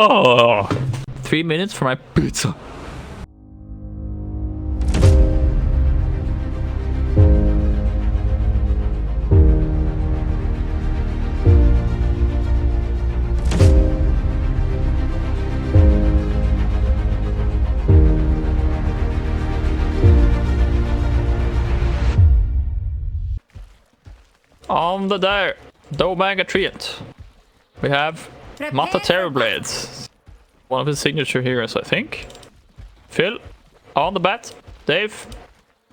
Oh, 3 minutes for my pizza. On the Domanga Treant, we have Mata Terror Blades. One of his signature heroes, I think. Phil on the bat. Dave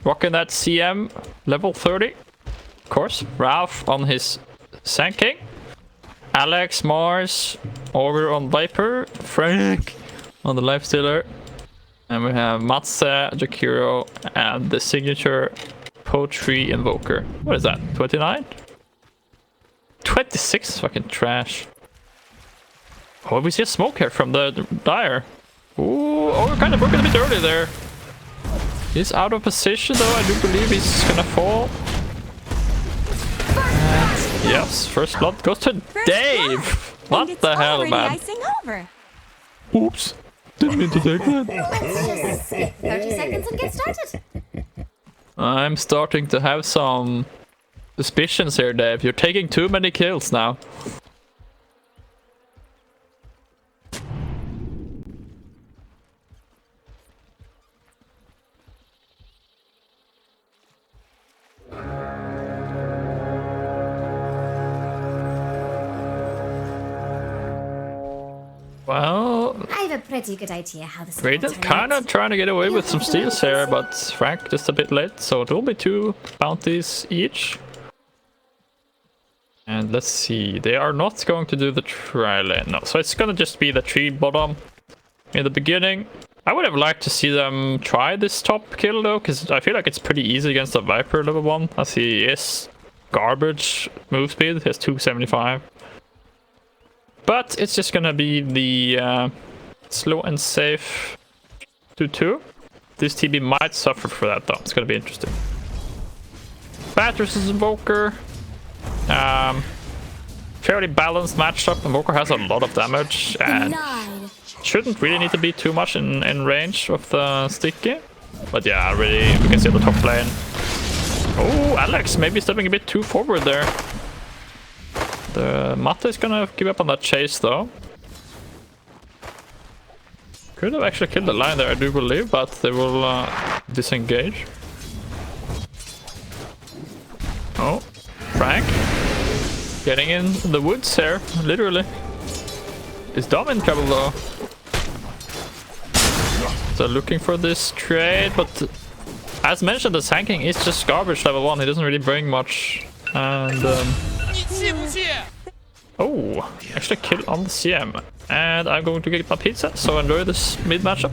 rocking that CM level 30. Of course, Ralph on his Sand King. Alex, Mars over on Viper. Frank on the Lifestealer. And we have Matze, Jakiro, and the signature Poetry Invoker. What is that? 29? 26 is fucking trash. Oh, we see a smoke here from the Dire. Ooh, oh, we're kind of broken a bit early there. He's out of position though, I do believe he's gonna fall. And yes, first blood goes to Dave! What the hell, man? Oops, didn't mean to take that. Let's just 30 seconds and get started. I'm starting to have some suspicions here, Dave. You're taking too many kills now. Well, I have a pretty good idea how this Raiden kind of trying to get away with some steals here, but Frank just a bit late, so it will be 2 bounties each. And let's see, they are not going to do the tri-lane, no, so it's gonna just be the tree bottom in the beginning. I would have liked to see them try this top kill though, because I feel like it's pretty easy against the Viper level 1, as he is garbage move speed, he has 275. But it's just gonna be the slow and safe 2-2. This TB might suffer for that though, it's gonna be interesting. Bat versus Invoker. Fairly balanced matchup. Invoker has a lot of damage and shouldn't really need to be too much in range of the sticky. But yeah, really, we can see the top lane. Oh, Alex maybe stepping a bit too forward there. The Mata is gonna give up on that chase though. Could have actually killed the line there, I do believe, but they will disengage. Oh, Frank getting in the woods here, literally. Is Dom in trouble though? So looking for this trade, but as mentioned, the Sand King is just garbage level 1. He doesn't really bring much. And oh, actually kill on the CM. And I'm going to get my pizza, so enjoy this mid matchup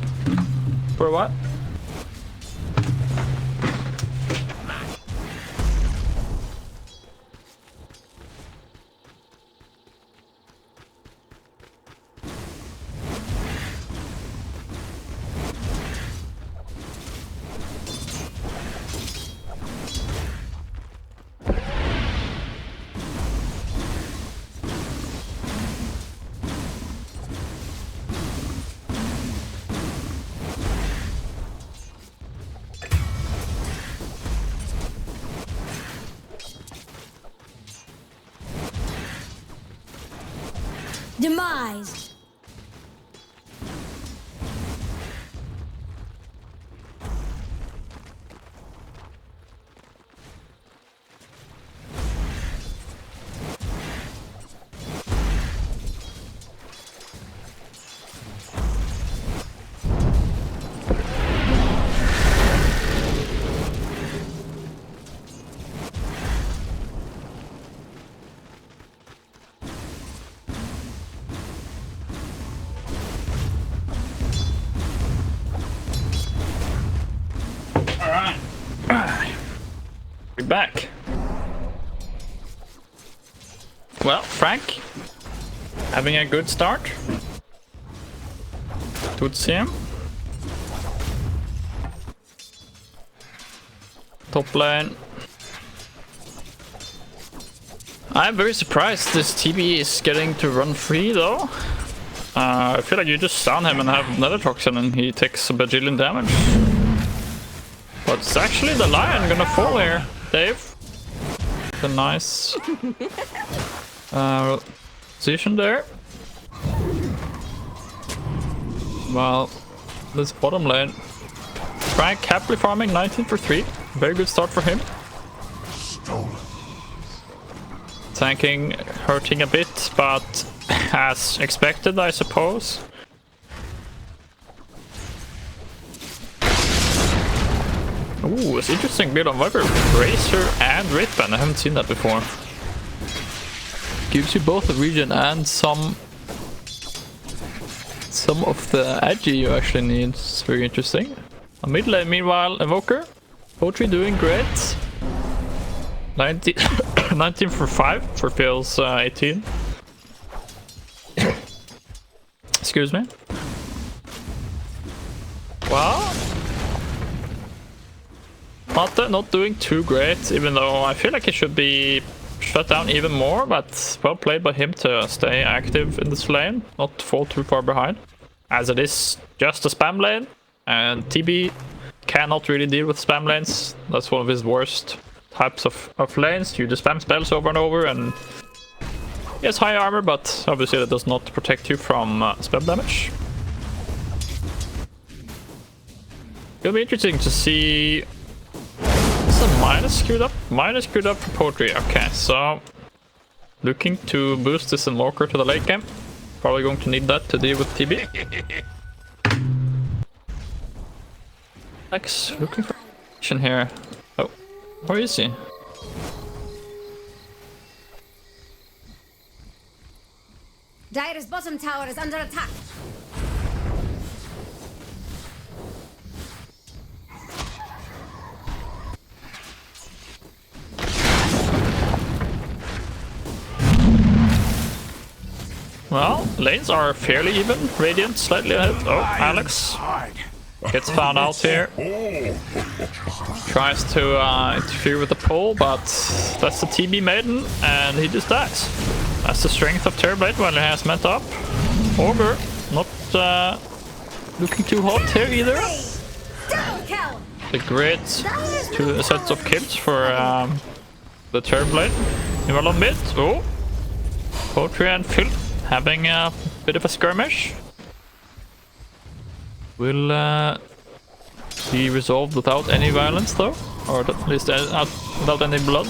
for a while. Demise. We're back. Well, Frank having a good start. Good see him. Top lane. I'm very surprised this TB is getting to run free though. I feel like you just stun him and have Nether Toxin and he takes a bajillion damage. But it's actually the lion gonna fall here, Dave. The nice position there. Well, this bottom lane. Treant happily farming 19 for 3. Very good start for him. Tanking hurting a bit, but as expected, I suppose. Ooh, it's interesting build on Viper. Razor and Wraithband. I haven't seen that before. Gives you both a region and some of the agi you actually need. It's very interesting. A mid lane, meanwhile, Invoker. PARTEE doing great. 19 for 5 for Phil's 18. Excuse me. Well, not doing too great, even though I feel like he should be shut down even more, but well played by him to stay active in this lane, not fall too far behind, as it is just a spam lane, and TB cannot really deal with spam lanes. That's one of his worst types of lanes. You just spam spells over and over, and he has high armor, but obviously that does not protect you from spell damage. It'll be interesting to see. Is a minus screwed up? Minus screwed up for PARTEE. Okay, so looking to boost this Lmortal to the late game. Probably going to need that to deal with TB. Next, looking for action here. Oh, where is he? Dire's bottom tower is under attack. Well, lanes are fairly even. Radiant slightly ahead. Oh, Alex gets found out here. Tries to interfere with the pull, but that's the TB maiden, and he just dies. That's the strength of Terrorblade when he has met up. Ogre, not looking too hot here either. The great 2 sets of kills for the Terrorblade. Meanwhile on mid, oh, PARTEE and Phil having a bit of a skirmish. Will be resolved without any violence though, or at least without any blood.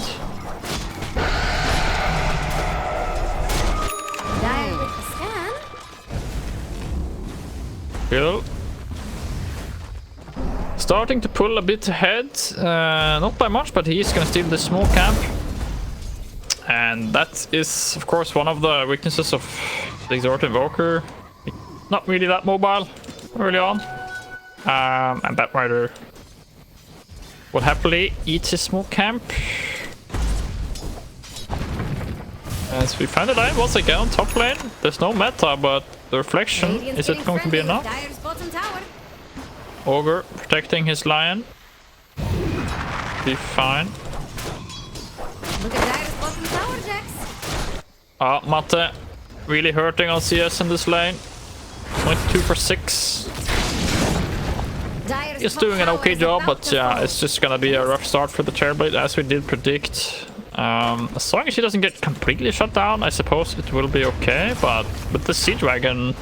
Phil starting to pull a bit ahead, not by much, but he's gonna steal the small camp. And that is, of course, one of the weaknesses of the Exhort Invoker. Not really that mobile early on. And that Rider will happily eat his small camp. As we find the line once again on top lane. There's no meta, but the reflection, is it going to be enough? Ogre protecting his lion. Be fine. Look at Dire's bottom tower, Jax. Mate really hurting on CS in this lane. 22 for 6. He's doing an okay job, but yeah, it's just gonna be a rough start for the Terrorblade, as we did predict. As long as he doesn't get completely shut down, I suppose it will be okay, but with the Sea Dragon,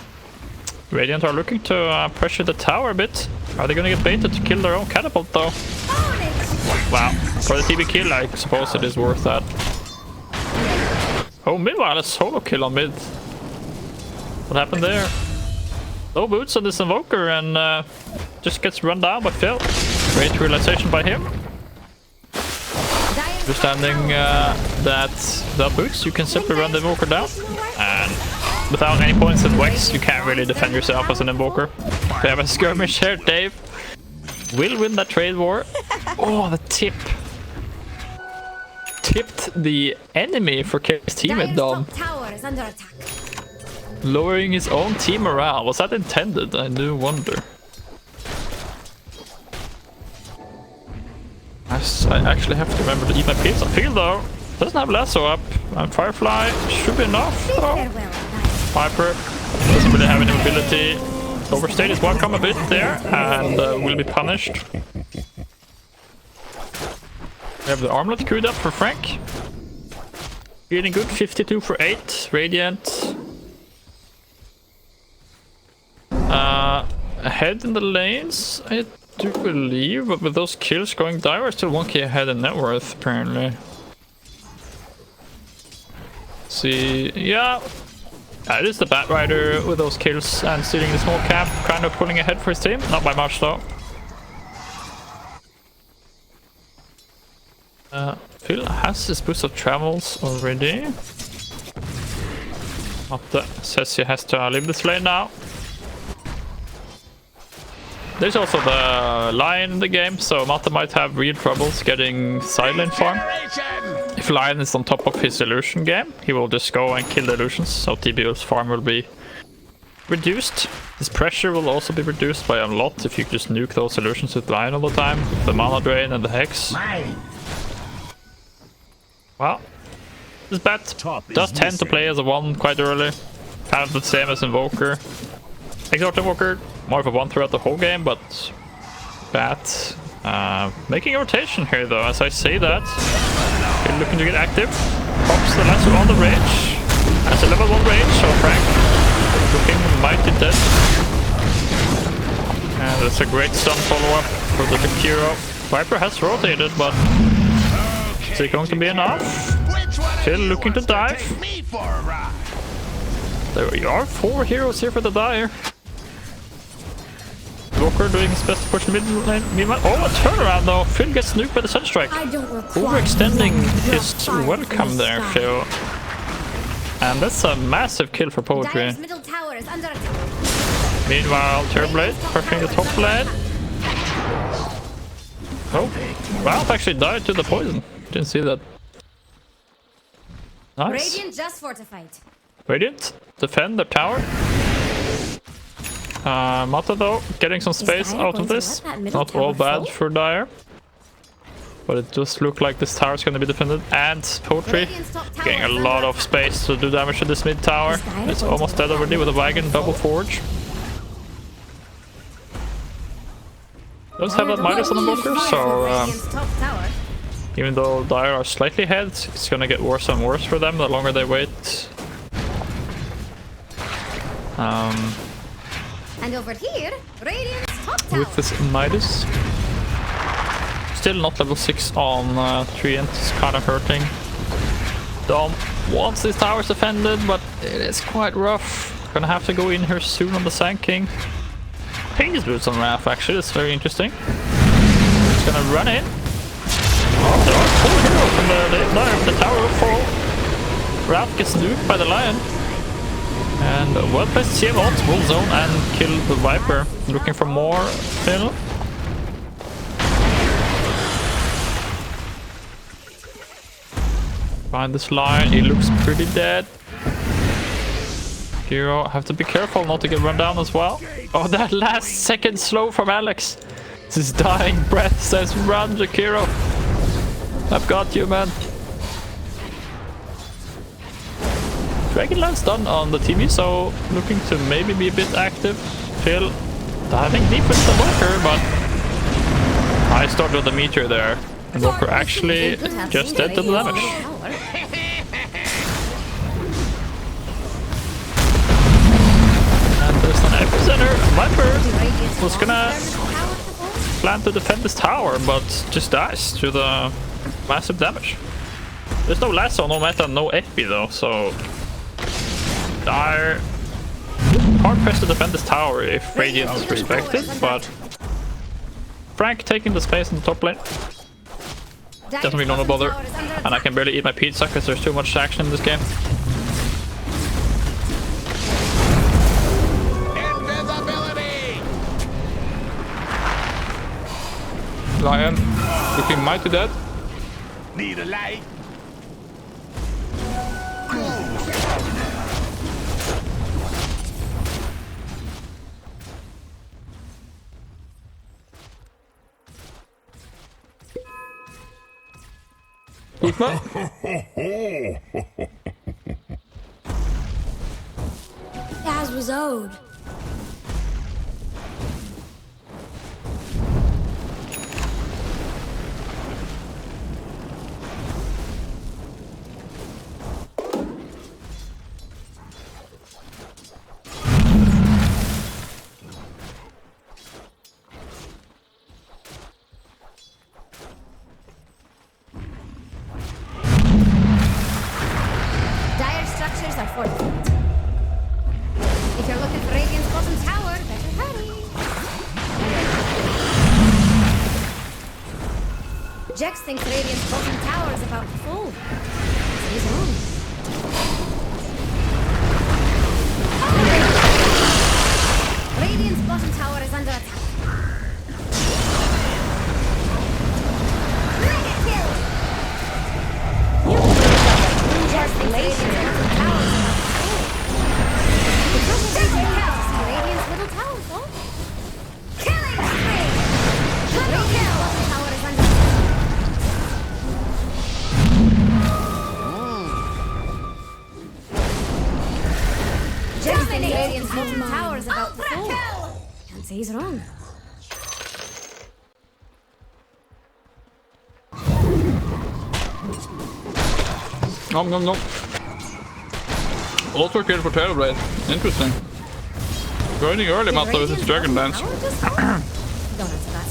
Radiant are looking to pressure the tower a bit. Are they gonna get baited to kill their own catapult though? Wow, for the TB kill, I suppose it is worth that. Oh, meanwhile, a solo kill on mid. What happened there? No boots on this Invoker, and just gets run down by Phil. Great realization by him. Understanding that without boots, you can simply run the Invoker down. And without any points at Wex, you can't really defend yourself as an Invoker. We have a skirmish here, Dave. Will win that trade war. Oh, the tip. Tipped the enemy for his teammate down. Lowering his own team morale. Was that intended? I do wonder. I actually have to remember to eat my pizza. Field though doesn't have lasso up. And Firefly should be enough though. Viper doesn't really really have any mobility. Overstayed is welcome a bit there, and will be punished. We have the armlet queued up for Frank. Feeling good, 52 for 8. Radiant. Ahead in the lanes, I do believe, but with those kills going dire, we're still 1k ahead in net worth, apparently. See, yeah. It is the Batrider with those kills and stealing the small cap, kind of pulling ahead for his team. Not by much though. Phil has his boost of travels already. Matte says he has to leave this lane now. There's also the Lion in the game, so Matte might have real troubles getting side lane farm. If Lion is on top of his illusion game, he will just go and kill the illusions, so TBO's farm will be reduced. His pressure will also be reduced by a lot if you just nuke those illusions with Lion all the time, with the mana drain and the hex. Well, this bat does tend to play as a 1 quite early, kind of the same as Invoker. Exalt Invoker, more of a 1 throughout the whole game, but bat making a rotation here though, as I say that. He's looking to get active. Pops the lasso on the rage. Has a level 1 rage, so Frank looking mighty dead. And that's a great stun follow-up for the Kiro. Viper has rotated, but is it going to be enough? Still looking to dive. There we are, 4 heroes here for the dire. Walker doing his best to push mid lane. Oh, a turnaround though. Phil gets nuked by the Sunstrike. Overextending his welcome there, Phil. And that's a massive kill for Poetry. Meanwhile, Terrorblade pushing the top lane. Oh, Ralph actually died to the poison. Didn't see that. Nice. Radiant just fortified. Radiant, defend the tower. Matte though, getting some space out of this. Not all bad for Dire. But it does look like this tower is going to be defended. And Poetry getting a lot of space to do damage to this mid tower. It's almost dead already with a wagon double forge. Does have that Midas on the bunker, so even though Dire are slightly ahead, it's going to get worse and worse for them the longer they wait. And over here, Radiant's top tower. With this Midas. Still not level 6 on Treant, it's kind of hurting. Dom wants these towers defended, but it is quite rough. Gonna have to go in here soon on the Sand King. Ping's boots on Raph actually, it's very interesting. He's gonna run in. Oh, there are 4 heroes from the Dire, the tower will fall. Raph gets nuked by the Lion. And well placed CM will zone and kill the Viper. Looking for more Phil. Find this line, he looks pretty dead. Hero, have to be careful not to get run down as well. Oh, that last second slow from Alex. His dying breath says run, Jakiro. I've got you, man. Dragonland's done on the TV, so looking to maybe be a bit active. Phil diving deep with the Walker, but I started with the meteor there. And Walker actually just dead to the damage. And there's an epicenter. Viper was gonna plan to defend this tower, but just dies to the massive damage. There's no lasso, no meta, no epi though, so Dire hard pressed to defend this tower if Radiant is respected, but Frank taking the space in the top lane. Doesn't really no bother, and I can barely eat my pizza because there's too much action in this game. Lion looking mighty dead. Need a light. As as was owed. Dire structures are fortified. If you're looking for Radiant's bottom tower, better hurry. Jex thinks Radiant's bottom tower is about to fall. He's wrong. Radiant's bottom tower is under attack. Mega kill! Jex thinks Radiant's bottom tower is about to fall. It doesn't take me out to see Radiant's little tower fall. Killing spree! Triple kill! Bottom tower is under attack. Jex thinks Radiant's bottom tower is about to fall. Can't say he's wrong. Nom nom nom. Also killed for Tailblade. Interesting. Joining early Mata with his Dragon Dance. Don't answer that.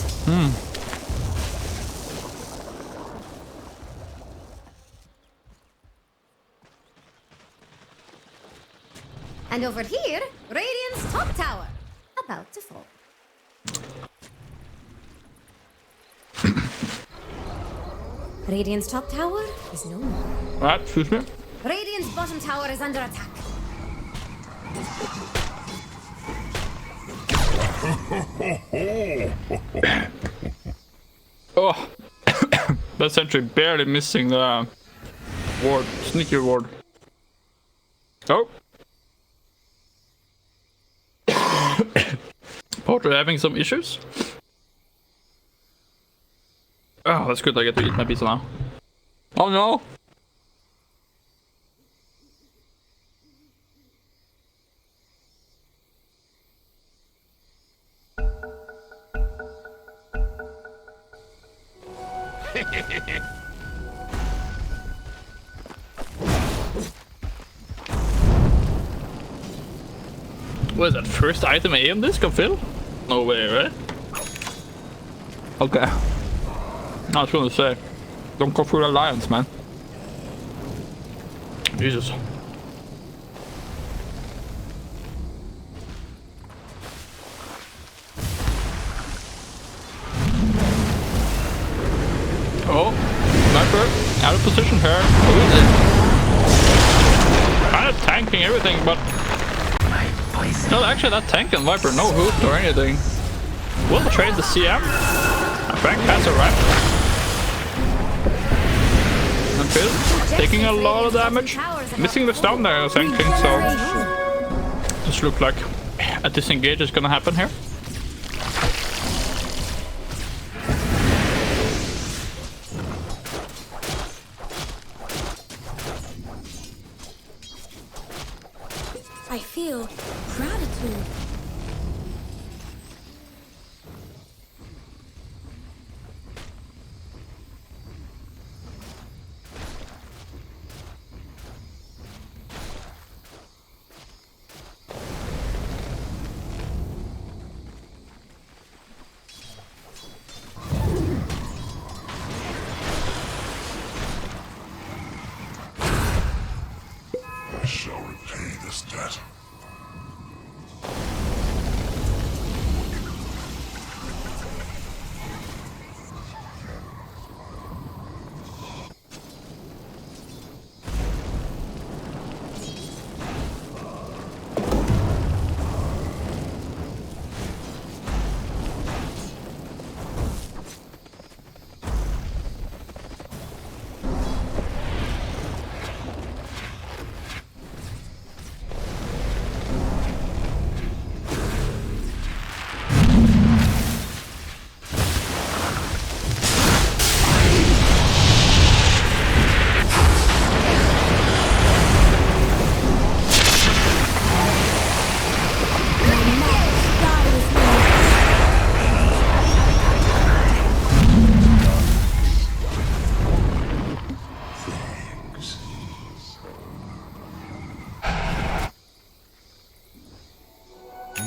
And over here, Radiant's top tower. About to fall. Radiant's top tower is no more. Right, excuse me. Radiant's bottom tower is under attack. Oh, that's actually barely missing the ward, sneaky ward. Oh. Porter having some issues. Oh, that's good. I get to eat my pizza now. Oh no. What is that first item A on this can fill? No way, right? Okay. I was gonna say, don't go through the alliance, man. Jesus. Oh, Viper, out of position here. Who is it? Kind of tanking everything, but no, actually not tanking Viper, no hook or anything. We'll trade the CM. Frank has a ramp. And Phil taking a lot of damage. Missing the stun there, I was thinking, so just look like a disengage is gonna happen here. I feel gratitude.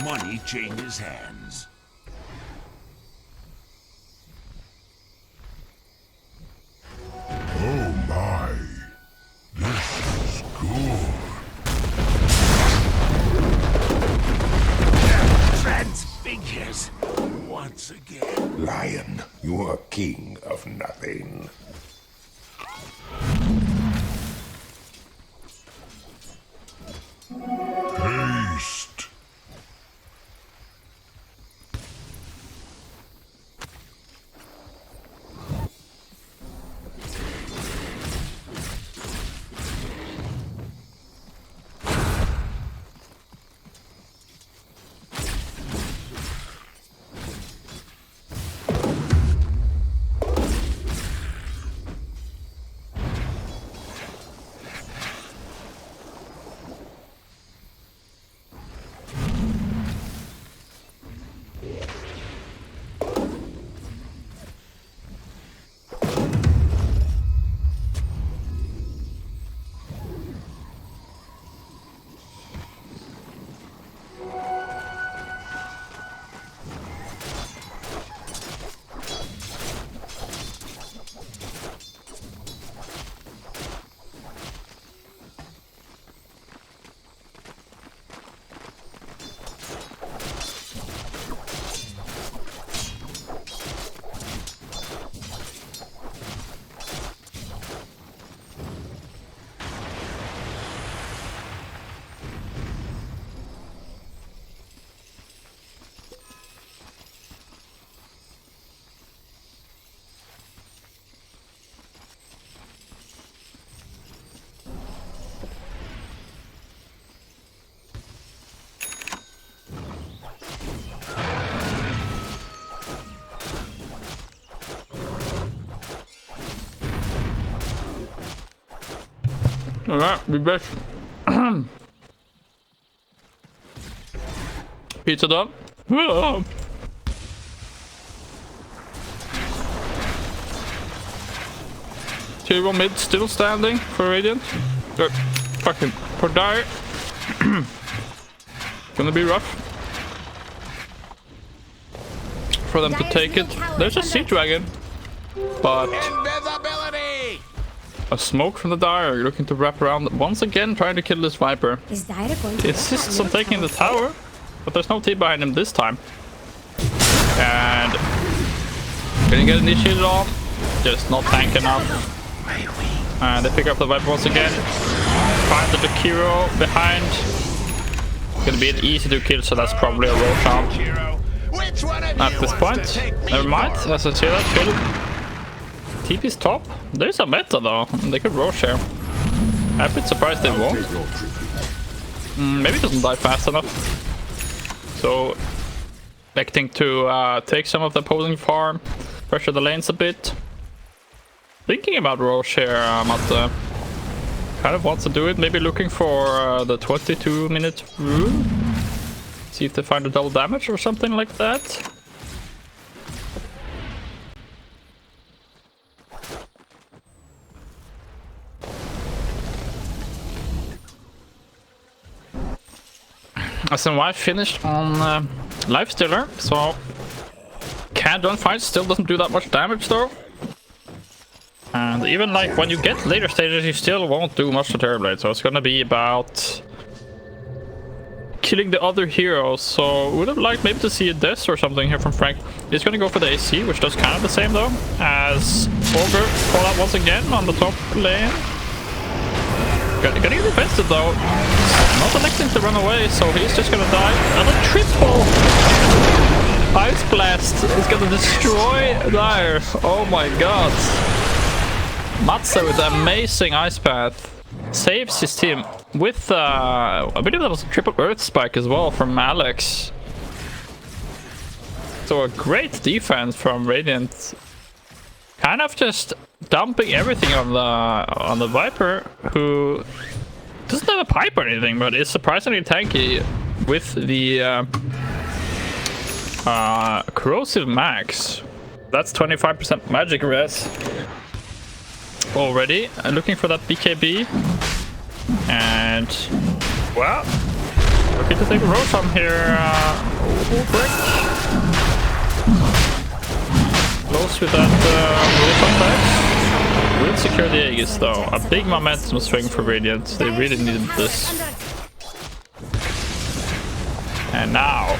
Money changes hands. Oh my. This is good. Transfigures once again. Lion, you are king of nothing. Haste. Alright, we best. Pizza done. Tier 1 mid still standing for Radiant. Good. Fucking PARTEE. Gonna be rough for them to take it. There's a sea dragon, but Invisibility! a smoke from the Dire looking to wrap around once again, trying to kill this Viper. Is Dire going to He insists on taking the tower, but there's no T behind him this time. And gonna get initiated on, just not tank enough. And they pick up the Viper once again. Find the Kiro behind. Gonna be an easy to kill, so that's probably a roll count at this point. Never mind, as I see that, kill. TP's top. There's a meta though. They could roll share. I'm a bit surprised they won't. Maybe it doesn't die fast enough. So, expecting to take some of the opposing farm, pressure the lanes a bit. Thinking about roll share, Matt. Kind of wants to do it. Maybe looking for the 22-minute rule. See if they find a double damage or something like that. SNY finished on Lifestealer, so can't run fight, still doesn't do that much damage though. And even like when you get later stages, you still won't do much to Terrorblade, so it's gonna be about killing the other heroes. So would have liked maybe to see a death or something here from Frank. He's gonna go for the AC, which does kind of the same though, as Ogre call out once again on the top lane. Getting defended though, not electing to run away, so he's just gonna die. And a triple Ice Blast is gonna destroy Dire. Oh my god. Matze with an amazing Ice Path saves his team with, I believe that was a triple Earth Spike as well from Alex. So a great defense from Radiant. Kind of just dumping everything on the Viper, who doesn't have a pipe or anything, but is surprisingly tanky with the corrosive max. That's 25% magic res already. Looking for that BKB, and well, Looking to take a Rosam here. Brick. Close with that Rosam back. Will secure the Aegis though. A big momentum swing for Radiant. They really needed this. And now,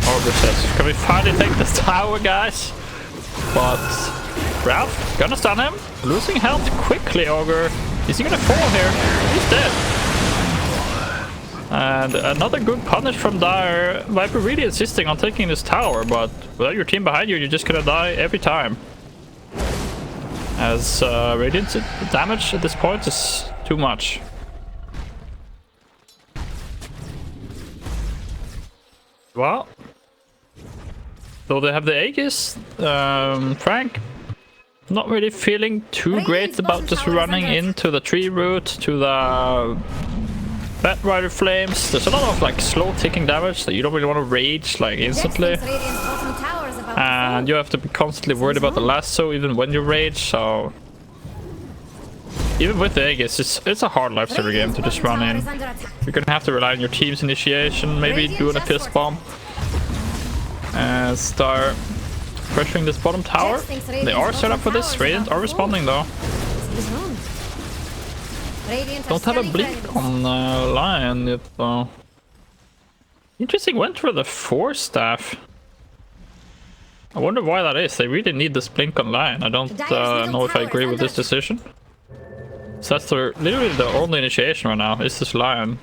Ogre says, can we finally take this tower, guys? But Ralph gonna stun him. Losing health quickly, Ogre. Is he gonna fall here? He's dead. And another good punish from Dire. Viper really insisting on taking this tower, but without your team behind you, you're just gonna die every time. As Radiant's damage at this point is too much. Well, though they have the Aegis, Frank not really feeling too great about just running into the tree root to the Bat Rider Flames. There's a lot of like slow ticking damage that you don't really want to rage like instantly. And you have to be constantly worried about the lasso even when you rage, so even with the Aegis, it's a hard lifesaver game to just run in. You're gonna have to rely on your team's initiation, maybe doing a fist bomb. And start pressuring this bottom tower. They are set up for this. Radiant are responding though. Don't have a blink on Lion yet though. Interesting, went for the 4 staff. I wonder why that is. They really need this blink on Lion. I don't know if I agree with this decision. So that's literally the only initiation right now, is this Lion.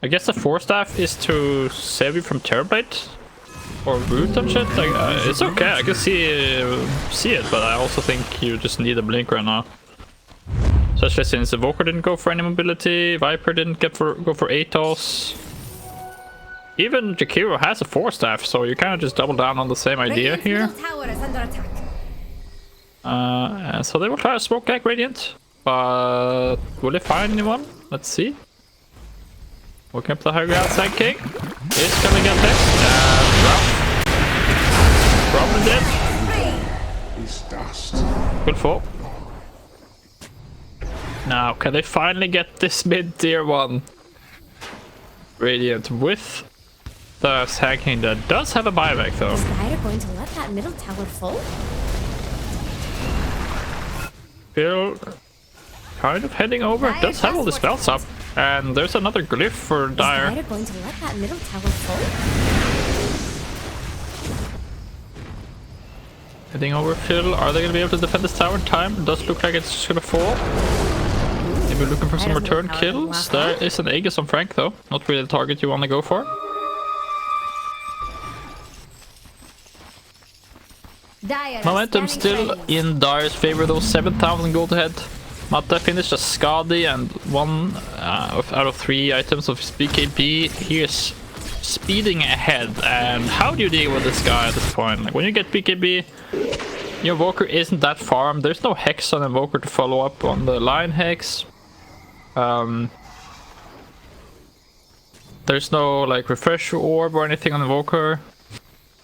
I guess the 4 staff is to save you from Terrorblade or Root and shit. Like, it's okay, I can see it, but I also think you just need a blink right now. Especially since Evoker didn't go for any mobility, Viper didn't go for Atos. Even Jakiro has a 4 staff, so you kind of just double down on the same idea here. So they will try to smoke gag Radiant, but will they find anyone? Let's see. Walking up the high ground, Sand King is gonna get hit, and Ralph probably dead. Good fall. Now, can they finally get this mid tier 1 Radiant with the Sand King that does have a buyback though? Is Dire going to let that middle tower fall? Phil kind of heading over. Does have all the spells up, and there's another glyph for Dire. Is Dire going to let that middle tower fall? Heading over Phil. Are they gonna be able to defend this tower in time? It does look like it's just gonna fall. Maybe looking for some return kills. There is an Aegis on Frank though. Not really the target you want to go for. Momentum still in Dire's favor though. 7,000 gold ahead. Mata finished a Buzzg0d and 1 out of 3 items of his BKB. He is speeding ahead, and how do you deal with this guy at this point? Like when you get BKB, your Invoker isn't that farmed. There's no Hex on Invoker to follow up on the Lion Hex. There's no like refresh orb or anything on Invoker,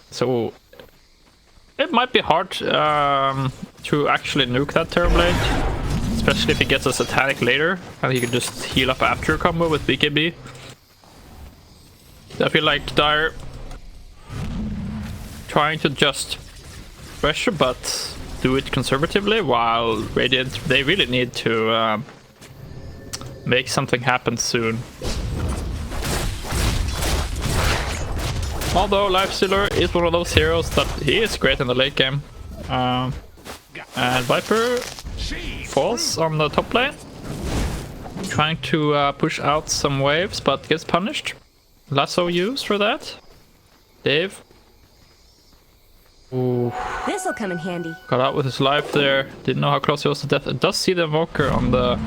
so it might be hard to actually nuke that Terrorblade, especially if he gets a Satanic later and he can just heal up after a combo with BKB. I feel like Dire trying to just pressure but do it conservatively, while Radiant, they really need to make something happen soon. Although Lifestealer is one of those heroes that he is great in the late game. And Viper falls on the top lane, trying to push out some waves but gets punished. Lasso used for that. Dave. Ooh. This'll come in handy. Got out with his life there. Didn't know how close he was to death. It does see the Invoker on the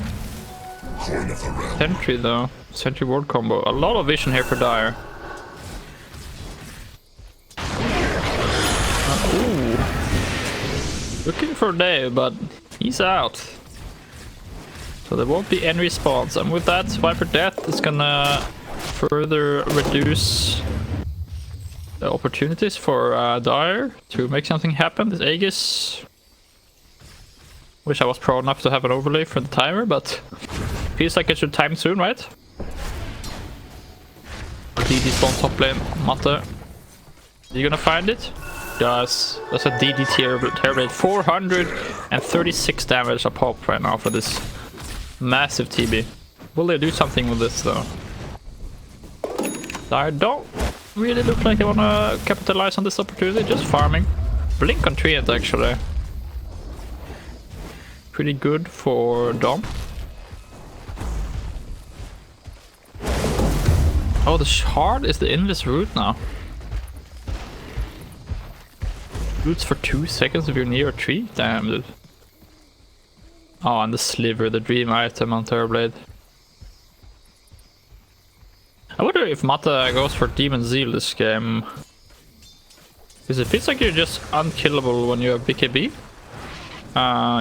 Sentry though. Sentry ward combo. A lot of vision here for Dire. Ooh. Looking for Dave, but he's out. So there won't be any response. And with that, Viper death is gonna further reduce the opportunities for Dire to make something happen. This Aegis. Wish I was pro enough to have an overlay for the timer, but feels like it should time soon, right? DD spawn top lane. Mata. You gonna find it? Yes. That's a DD Terrorblade. 436 damage a pop right now for this massive TB. Will they do something with this though? I don't really look like they wanna capitalize on this opportunity. Just farming. Blink on Treant actually. Pretty good for Dom. Oh, the shard is the endless route now. Roots for 2 seconds if you're near a tree? Damn, dude. Oh, and the sliver, the dream item on Terrorblade. I wonder if Mata goes for Demon Zeal this game. Because it feels like you're just unkillable when you have BKB.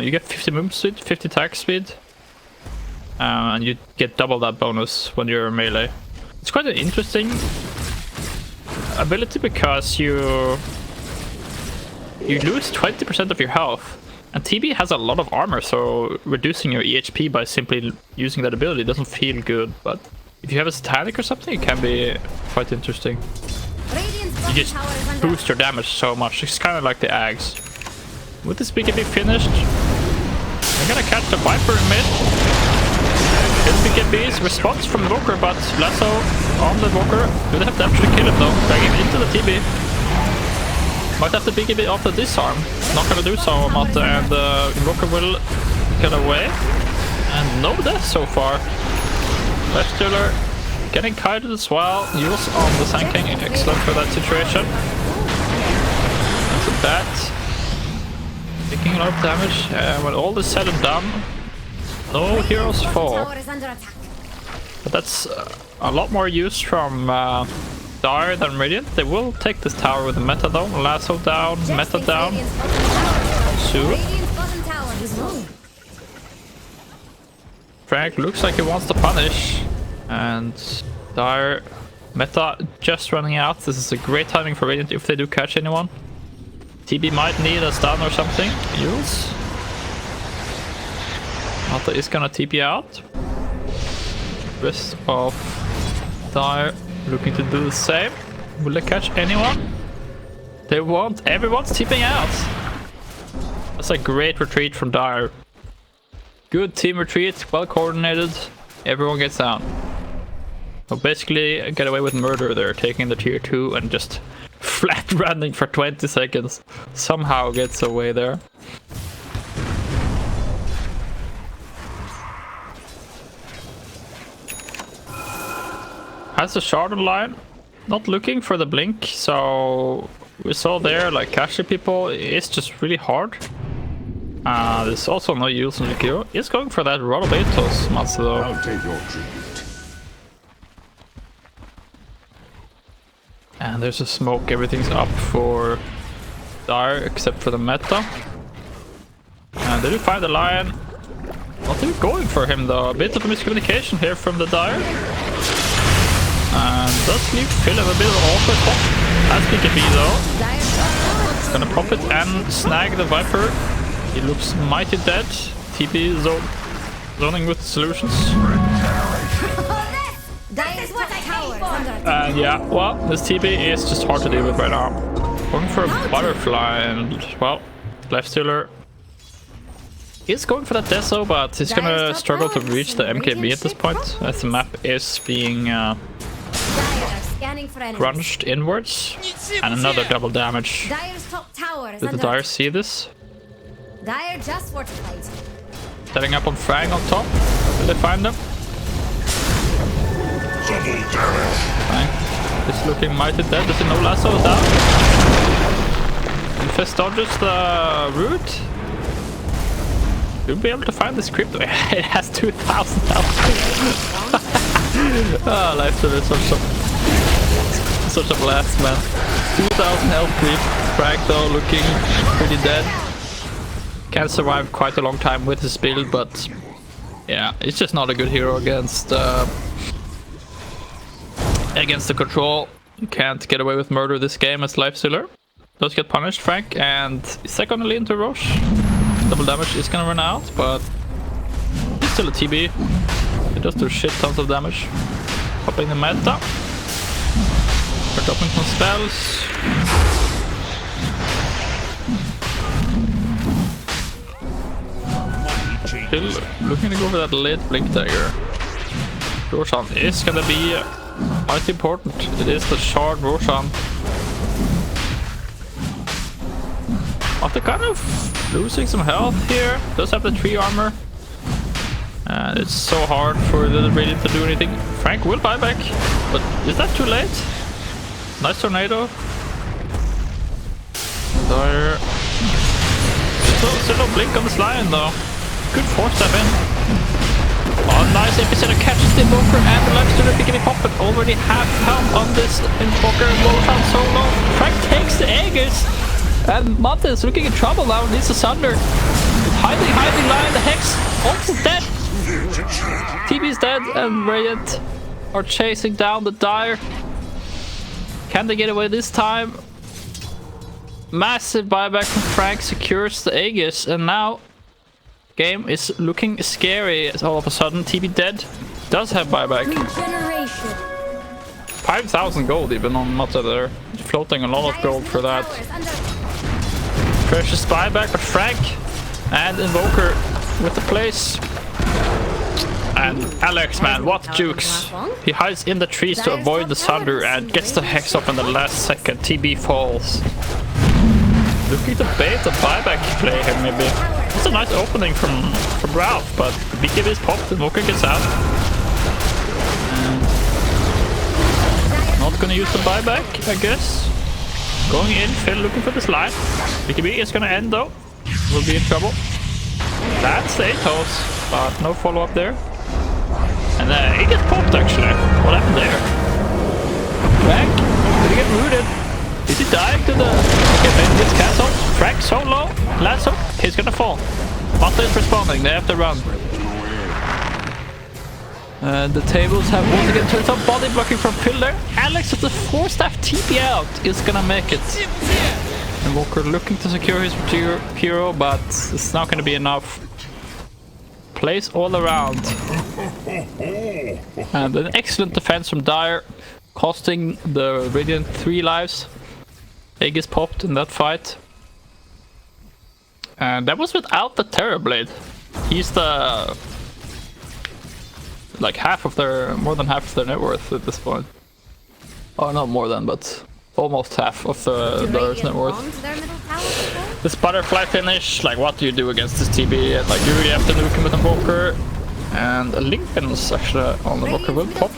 You get 50 move speed, 50 attack speed. And you get double that bonus when you're melee. It's quite an interesting ability because you lose 20% of your health. And TB has a lot of armor, so reducing your EHP by simply using that ability doesn't feel good. But if you have a Satanic or something, it can be quite interesting. You just boost your damage so much. It's kind of like the Ags. With this BKB finished, I'm gonna catch the Viper in mid. Good BKB's response from the Walker, but Lasso on the Walker. Do they have damage to kill him though? Dragging into the TB. Might have the BKB off the disarm. Not gonna do so, Mata, and Invoker will get away. And no death so far. Left Stealer getting kited as well. Use on the Sand King, excellent for that situation. That's a bat. Taking a lot of damage. When all is said and done, no heroes fall. But that's a lot more use from Dire than Radiant. They will take this tower with the meta though. Lasso down, meta down. Soon. Frank looks like he wants to punish. And Dire meta just running out. This is a great timing for Radiant if they do catch anyone. TB might need a stun or something. Use. Mata is gonna TP out. Rest of Dire looking to do the same. Will they catch anyone? They won't. Everyone's TPing out. That's a great retreat from Dire. Good team retreat, well coordinated. Everyone gets down. So basically, get away with murder there, taking the tier 2 and just flat running for 20 seconds. Somehow gets away there. Has the shard online. Not looking for the blink, so we saw there like catching people is just really hard. There's also no use on the hero. He's going for that Rotobatos monster though. I'll take your tribute. And there's a smoke, everything's up for Dire except for the meta. And they do find the lion. Not even going for him though. A bit of a miscommunication here from the Dire. And does leave Phil a bit of an awkward spot. Has BKB though. Gonna pop it and snag the Viper. He looks mighty dead. TP zoning with solutions. And yeah, well, this TP is just hard to deal with right now. Going for a butterfly and, well, Left Stealer is going for that Deso, but he's gonna struggle to reach the MKB at this point, as the map is being crunched inwards. And another double damage. Did the Dire see this? Dire just fortified. Setting up on Frang on top. Will they find them? Frang is looking mighty dead. Does he know Lasso is down? Infest dodges the root. We'll be able to find this crypto. It has 2,000 health. Oh, Life is such a blast, man. 2,000 health creep. Frag though looking pretty dead. Can survive quite a long time with his build, but yeah, it's just not a good hero against the control. You can't get away with murder this game as Life Stealer. Does get punished, Frank, and is that gonna lead into Roche? Double damage is gonna run out, but it's still a TB. It does do shit tons of damage. Popping the meta. Start dropping some spells. Still looking to go for that late blink dagger. Roshan is gonna be quite important. It is the shard Roshan. After kind of losing some health here, does have the tree armor. And it's so hard for the Radiant to do anything. Frank will buy back, but is that too late? Nice tornado. There. Still no blink on this lion though. Good force step in. Oh, nice epicenter catches the invoker and the life student beginning pop, but already half health on this invoker. Lmortal solo. Frank takes the Aegis. And Mata is looking in trouble now. Needs to sunder. Hiding lion. The Hex. Ult is dead. TB is dead and Radiant are chasing down the Dire. Can they get away this time? Massive buyback from Frank secures the Aegis, and now game is looking scary as all of a sudden TB dead does have buyback. 5,000 gold even on Mata there. Floating a lot of gold for that. Precious buyback, but Frank and Invoker with the place. And Alex, man, what jukes. He hides in the trees to avoid the thunder and gets the Hex up in the last second. TB falls. Looking to bait the buyback play here, maybe. It's a nice opening from Ralph, but the BKB is popped, Invoker gets out. Not gonna use the buyback, I guess. Going in, Phil looking for this line. BKB is gonna end though. Will be in trouble. That's the 8-holes, but no follow-up there. And he gets popped actually. What happened there? Frank, did he get rooted? Is he dying to the... Okay, maybe gets cancelled. Frank so low. Lasso, he's gonna fall. Mata is responding, they have to run. The tables have once again turned some body blocking from Phil there. Alex with the 4-staff TP out is gonna make it. And Walker looking to secure his hero, but it's not gonna be enough. Plays all around. And an excellent defense from Dire, costing the Radiant 3 lives. Aegis popped in that fight. And that was without the Terrorblade. He's the... like half of their... more than half of their net worth at this point. Oh, not more than, but almost half of the net worth. This butterfly finish, like what do you do against this TB? Like you really have to nuke him with a Invoker. And a Linken's actually on the Invoker will pop.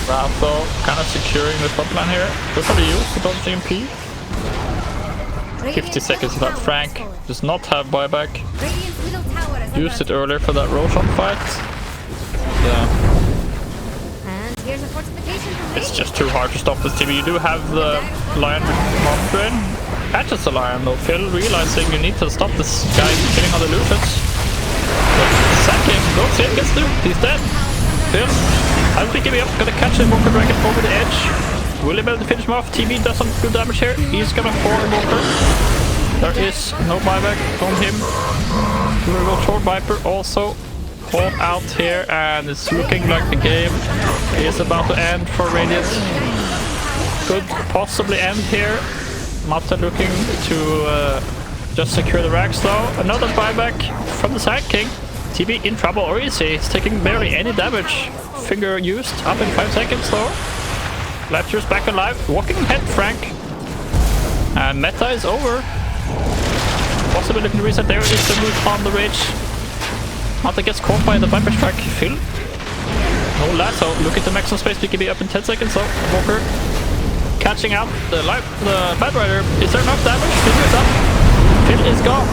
Ralph though, kind of securing the top line here. Good for the use, the dodge GMP. 50 seconds without Frank. Does not have buyback. Used it earlier for that Roshan fight. Yeah. It's just too hard to stop this TB. You do have the Lion monster in. Catches the Lion though. Phil realizing you need to stop this guy killing all the Lucians. Sack him, goes in, gets through. He's dead. Phil, I think he'll be up. Gonna catch the Invoker Dragon over the edge. Will he be able to finish him off? TB does some good damage here. He's gonna fall Invoker. There is no buyback on him. We will go short Viper also. Hold out here, and it's looking like the game is about to end for Radiant. Could possibly end here. Mata looking to just secure the racks though. Another buyback from the Sand King. TB in trouble, or is he? He's taking barely any damage. Finger used, up in 5 seconds though. Latcher's back alive, walking ahead Frank. And meta is over. Possibly looking to reset there, is the move on the Rage. Mata gets caught by the Viper Strike. Phil. No lasso. Looking to maximum space. BKB up in 10 seconds. So Walker catching out the Bad Rider. Is there enough damage? Phil is up. Phil is gone.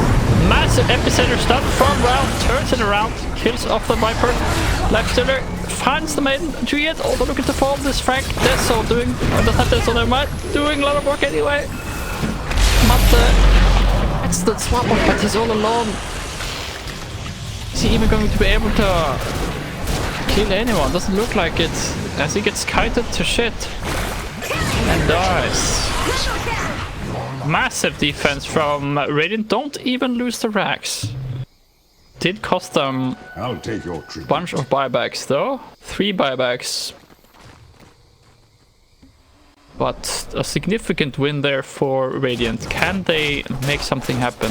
Massive epicenter stun from Ralph. Turns it around. Kills off the Viper. Lifestealer finds the main Treant. Also looking to fall this Frank. Deso doing... doesn't have Deso never mind. Doing a lot of work anyway. Mata. That's the swap off, but he's all alone. Is he even going to be able to kill anyone? Doesn't look like it, as he gets kited to shit and dies. Massive defense from Radiant. Don't even lose the racks. Did cost them I'll take your a bunch of buybacks though. 3 buybacks. But a significant win there for Radiant. Can they make something happen?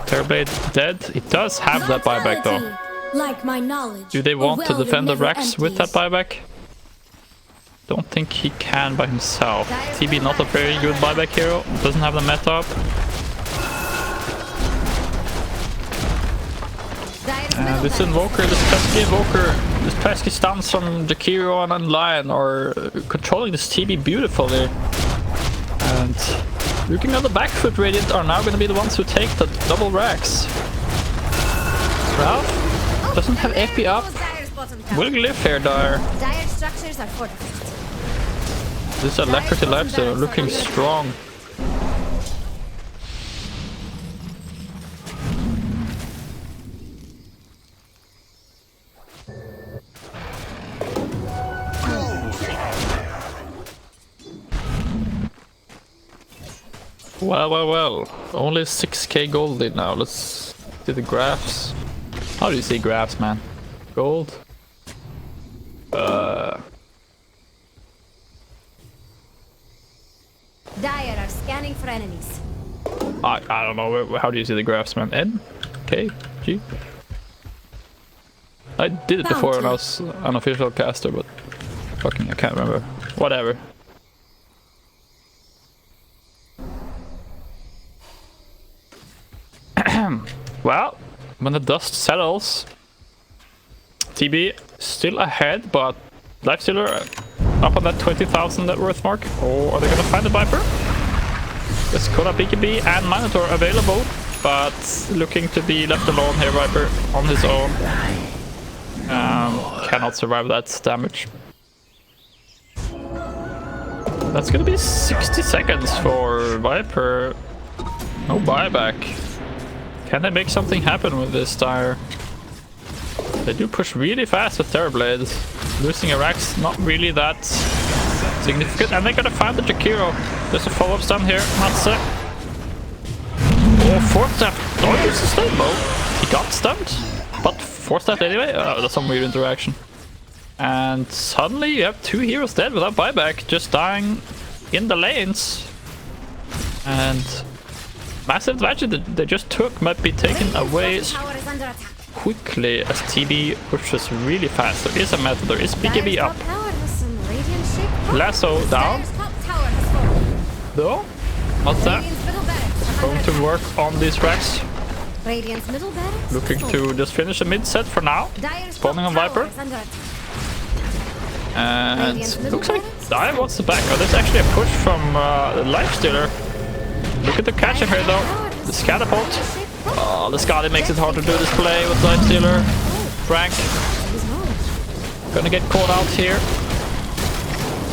Terrorblade dead. It does have that buyback though. Like my knowledge. Do they want to a well defend the never Rex with that empties. buyback? Don't think he can by himself. TB not a very good buyback hero. Doesn't have the meta up. This Invoker, this pesky Invoker, this pesky stuns from Jakiro and Lion are controlling this TB beautifully. And looking at the back foot, Radiant are now going to be the ones who take the double Rex. Ralph doesn't have AP up. Will live here, Dire. Dire structures are fortified. This Alacrity Lifesteal looking strong. Well. Only 6k gold in now. Let's see the graphs. How do you see graphs, man? Gold? Dire are scanning for enemies. I don't know. How do you see the graphs, man? N? K? G? I did it before when I was an official caster, but fucking I can't remember. Whatever. Well, when the dust settles, TB still ahead, but Lifestealer up on that 20,000 net worth mark. Or are they gonna find the Viper? There's Koda, BKB, and Minotaur available, but looking to be left alone here, Viper on his own. Cannot survive that damage. That's gonna be 60 seconds for Viper. No buyback. Can they make something happen with this Dire? They do push really fast with Terrorblades. Losing a Rex, not really that significant. And they're gonna find the Jakiro. There's a follow-up stun here. Matze. Oh, fourth step. Don't use the stun bow. He got stunned. But fourth step anyway. That's some weird interaction. And suddenly you have two heroes dead without buyback. Just dying in the lanes. And massive advantage that they just took might be taken away quickly as TB pushes really fast. There is a method, there is BKB up. Lasso down. Though, not that. Going to work on these racks. Looking to just finish the mid set for now. Spawning on Viper. And looks like Dire wants the back. Oh, there's actually a push from the Lifestealer. Look at the catcher here though. The Scatapult. Oh, the Buzzg0d makes it hard to do this play with Lifestealer. Frank. Gonna get caught out here.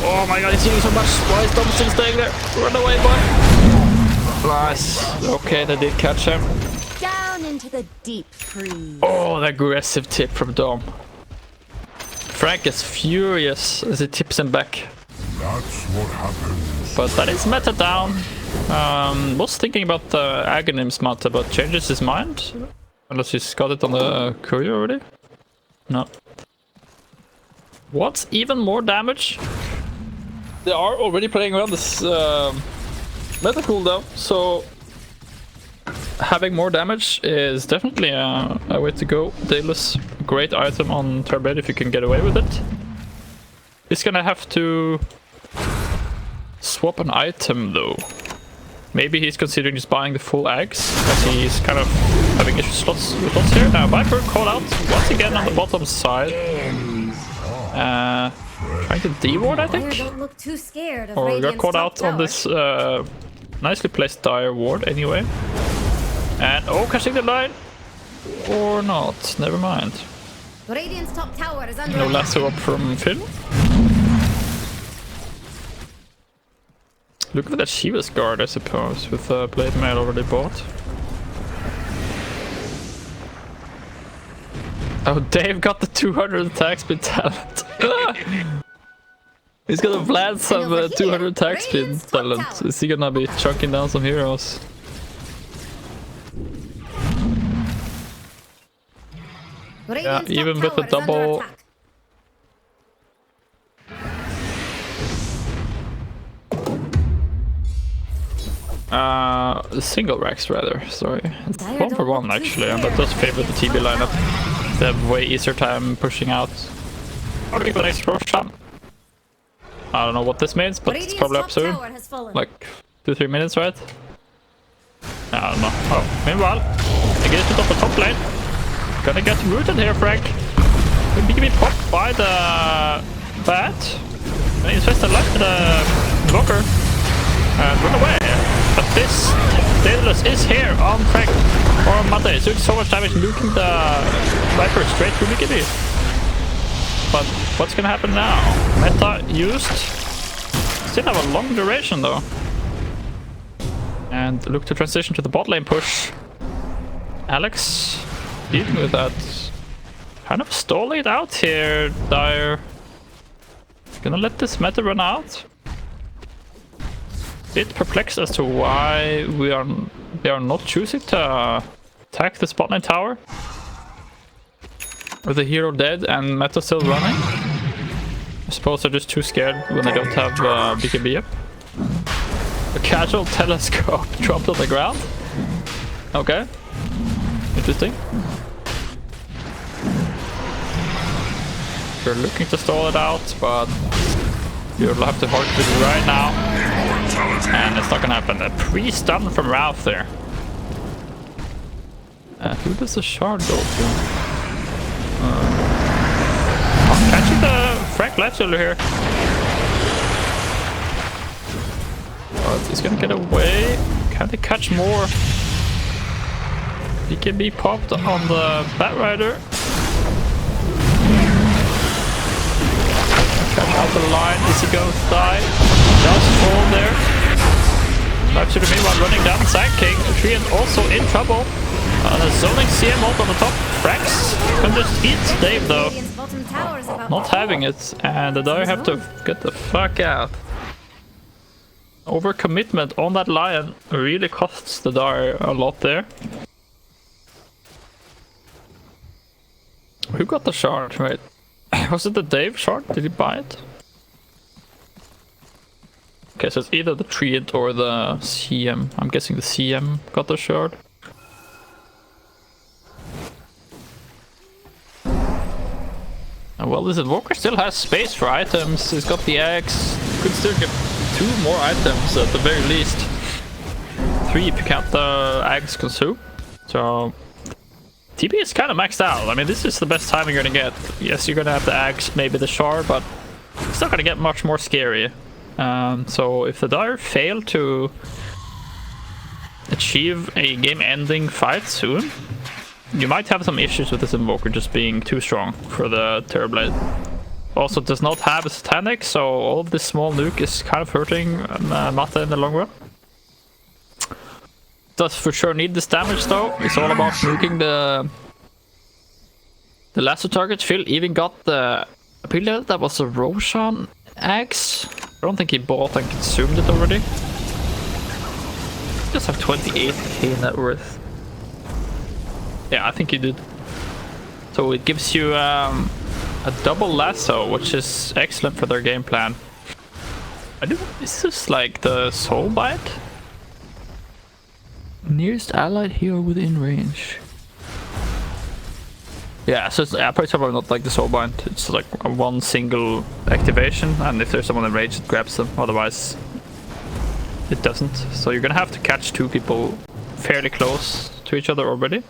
Oh my god, he's doing so much. Why is Dom still staying there? Run away, boy. Nice. Okay, they did catch him. Down into the deep freeze. Oh, the aggressive tip from Dom. Frank is furious as he tips him back. That's what happens. But that is meta down. Was thinking about the Aghanims meta, but changes his mind. Unless he's got it on the courier already. No. What's even more damage? They are already playing around this meta cooldown, so having more damage is definitely a way to go. Daedalus, great item on Terrorblade if you can get away with it. He's gonna have to swap an item though. Maybe he's considering just buying the full eggs, as he's kind of having issues with slots here. Now Viper called out once again on the bottom side. Trying to D-ward, I think? Don't look too scared of Or got Radiant's caught top out on tower. this nicely placed Dire ward anyway. And oh, catching the line! Or not, never mind. Radiant's top tower is under No attack. lasso up from Finn. Look at that Shiva's guard, I suppose, with Blade Mail already bought. Oh, Dave got the 200 attack speed talent. He's gonna plant some 200 attack speed talent. Is he gonna be chunking down some heroes? Yeah, Radiant's top even with the tower is under double attack. Single racks rather, sorry. It's Dire 1 for don't 1 look too actually, scared. but does favor the TB lineup. They have way easier time pushing out. How do we go next Roshan? I don't know what this means, but it's probably up soon. Like 2-3 minutes, right? I don't know. Oh, meanwhile, engagement of the top lane. Gonna get rooted here, Frank. Maybe be popped by the bat. And he's just alive to the blocker. And run away. But this Daedalus is here on Frank or Mate. It's doing so much damage nuking the Viper straight through BKB. But what's gonna happen now? Meta used. Still have a long duration though. And look to transition to the bot lane push. Alex dealing with that. Kind of stalling it out here, Dire. Gonna let this meta run out. Bit perplexed as to why they are not choosing to attack the spot lane tower. With the hero dead and meta still running. I suppose they're just too scared when they don't have BKB up. A casual telescope dropped on the ground. Okay. Interesting. You're looking to stall it out, but you'll have to hard with it right now. And it's not gonna happen. A pre-stun from Ralph there. Who does the shard go to? Catching the Frank left shoulder here. But he's gonna get away. Can they catch more? He can be popped on the Batrider. Catch out the line. Is he going to die? Does fall there. Left shoulder meanwhile running down Sand King. Treant also in trouble. The zoning CM ult on the top. Frax can just eat Dave though. Not having it, and the Dire have to get the fuck out. Overcommitment on that Lion really costs the Dire a lot there. Who got the shard? Wait, was it the Dave shard? Did he buy it? Okay, so it's either the Treant or the CM. I'm guessing the CM got the shard. Well, this Invoker still has space for items. He's got the eggs. Could still get 2 more items at the very least. 3 if you count the eggs consume. So TB is kind of maxed out. I mean, this is the best timing you're gonna get. Yes, you're gonna have the eggs, maybe the shard, but it's not gonna get much more scary. So if the Dire fail to achieve a game-ending fight soon, you might have some issues with this Invoker just being too strong for the Terrorblade. Also does not have a Satanic, so all of this small nuke is kind of hurting Mata in the long run. Does for sure need this damage though. It's all about nuking the lasso target. Phil even got the... I believe that was a Roshan axe. I don't think he bought and consumed it already. He just have 28k net worth. Yeah, I think you did. So it gives you a double lasso, which is excellent for their game plan. Is this like the soul bite? Nearest allied hero within range. Yeah, so it's probably not like the soul bind. It's like a 1 single activation, and if there's someone in range, it grabs them. Otherwise, it doesn't. So you're gonna have to catch 2 people fairly close to each other already.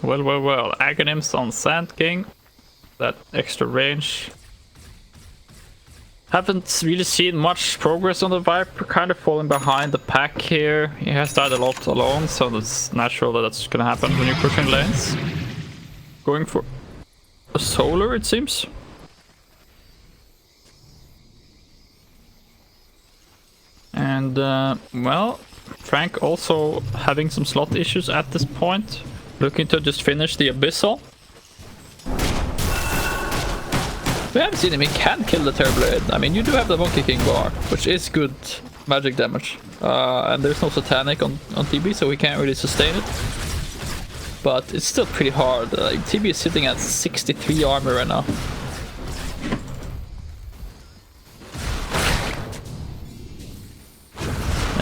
Well. Aghanims on Sand King. That extra range. Haven't really seen much progress on the Viper. Kind of falling behind the pack here. He has died a lot alone, so it's natural that that's gonna happen when you're pushing lanes. Going for a solar, it seems. And, well, Frank also having some slot issues at this point. Looking to just finish the Abyssal. We haven't seen him, he can kill the Terrorblade. I mean, you do have the Monkey King bar, which is good magic damage. And there's no Satanic on TB, so he can't really sustain it. but it's still pretty hard. TB is sitting at 63 armor right now.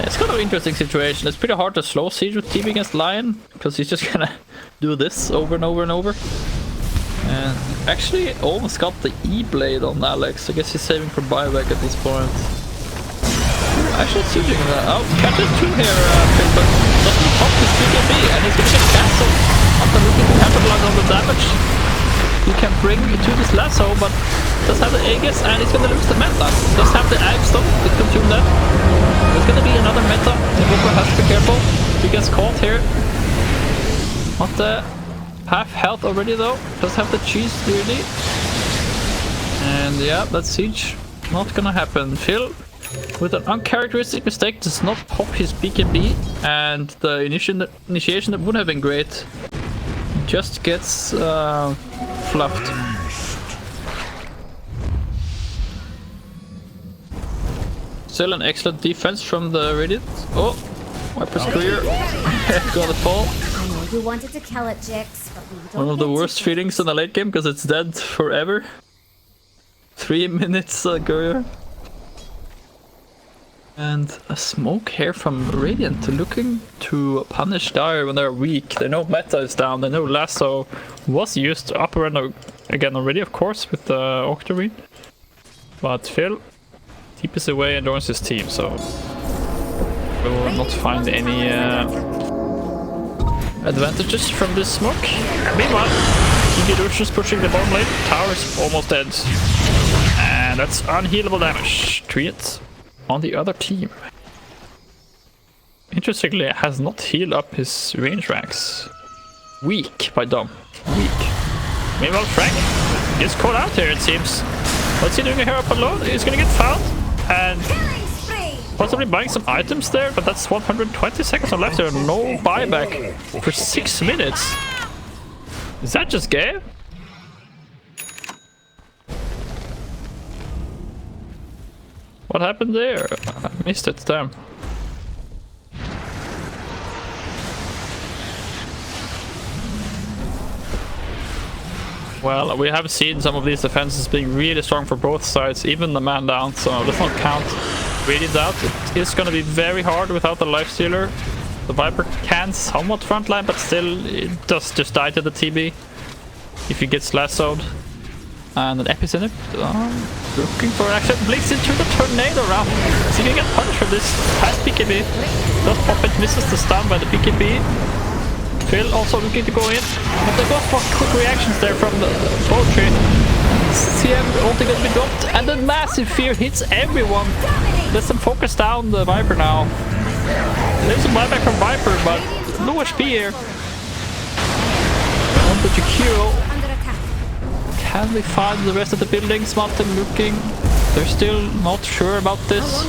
It's kind of an interesting situation. It's pretty hard to slow siege with TB against Lion, because he's just gonna do this over and over and over. And actually almost got the E-blade on Alex. I guess he's saving for buyback at this point. Actually sieging that. Oh, catches 2 here, but doesn't pop his BKB, and he's gonna get cancelled after looking to capitalize on the damage he can bring to this lasso, but does have the Aegis and he's gonna lose the meta. Does have the Ag stone to consume that. There's gonna be another meta. Invoker has to be careful. He gets caught here. Not half health already though. Does have the cheese really. And yeah, that siege not gonna happen. Phil, with an uncharacteristic mistake, does not pop his BKB, and the initiation that would have been great just gets fluffed. Still an excellent defense from the Radiant. Oh, Viper's career gonna fall. I know you wanted to kill it, Jix, but we don't. One of the get worst to feelings in the late game because it's dead forever. 3 minutes courier. And a smoke here from Radiant looking to punish Dire when they're weak. They know meta is down, they know Lasso was used upper end again already, of course, with the Octarine. But Phil keeps away and joins his team, so we will not find any advantages from this smoke. And meanwhile, Lucian's pushing the bottom lane. Tower's almost dead. And that's unhealable damage. Treant on the other team. Interestingly, has not healed up his range ranks. Weak by Dom. Weak. Meanwhile, Frank gets caught out here, it seems. What's he doing here up alone? He's gonna get found and possibly buying some items there, but that's 120 seconds on left there. No buyback for 6 minutes. Is that just gay? What happened there? I missed it, damn. Well, we have seen some of these defenses being really strong for both sides, even the man down, so let's not count Radiant out. It is going to be very hard without the lifestealer. The Viper can somewhat frontline, but still it does just die to the TB if he gets lassoed. And an Epicenter looking for an action. Blinks into the tornado round. Is he gonna get punished for this? Has PKB. Does pop it, misses the stun by the PKB. Phil also looking to go in. But they got for quick reactions there from the poetry. CM ulti gonna be dropped. And the massive fear hits everyone. Lets them focus down the Viper now. There's a buyback from Viper, but no HP here. On the Jakiro. Can we find the rest of the buildings? Martin looking. They're still not sure about this.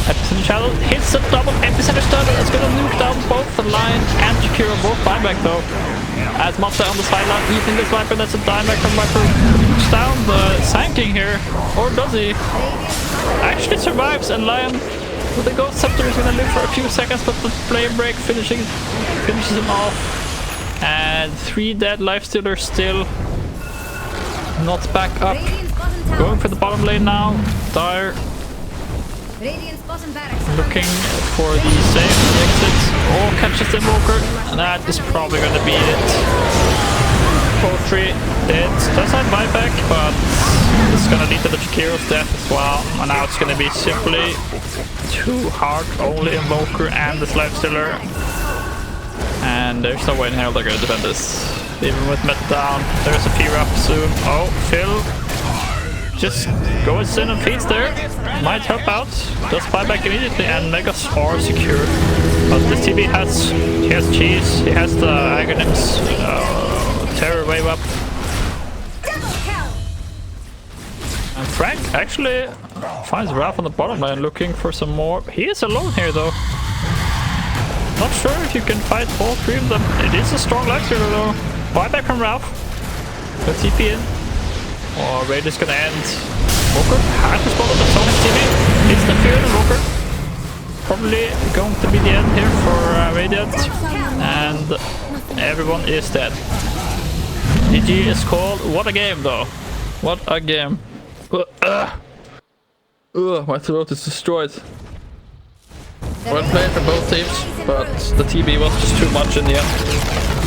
Epicenter Shadow hits a double Epicenter stun. It's gonna nuke down both the Lion and Jakiro, both buyback though. As Matta on the sideline eating this Viper, that's a dieback from Viper. Nukes down the Sanking here. Or does he? Actually survives, and Lion with the Ghost Scepter is gonna live for a few seconds, but the flame break finishes him off. And 3 dead lifestealers still not back up. Going for the bottom lane now. Dire looking for the safe exit. Oh, catches the Invoker. And that is probably going to be it. Poetry, it does have buyback, but it's going to lead to the Jakiro's death as well. And now it's going to be simply too hard. Only Invoker and this lifestealer. And there's no way in hell they're gonna defend this. Even with meta down, there's a fear up soon. Oh, Phil just goes in and feeds there. Might help out. Does buyback immediately, and Megas are secure. But this TB has cheese, he has the Aghanims, terror wave up. And Frank actually finds Ralph on the bottom lane looking for some more. He is alone here though. Not sure if you can fight all 3 of them. It is a strong lifestealer though. Buyback from Ralph. The TP in. Oh, Raid is gonna end. Walker has to spot on the Sonic TP. It's the fear of the Walker. probably going to be the end here for Radiant, and everyone is dead. GG is called. What a game, though. What a game. My throat is destroyed. Well played for both teams, but the TB was just too much in the end.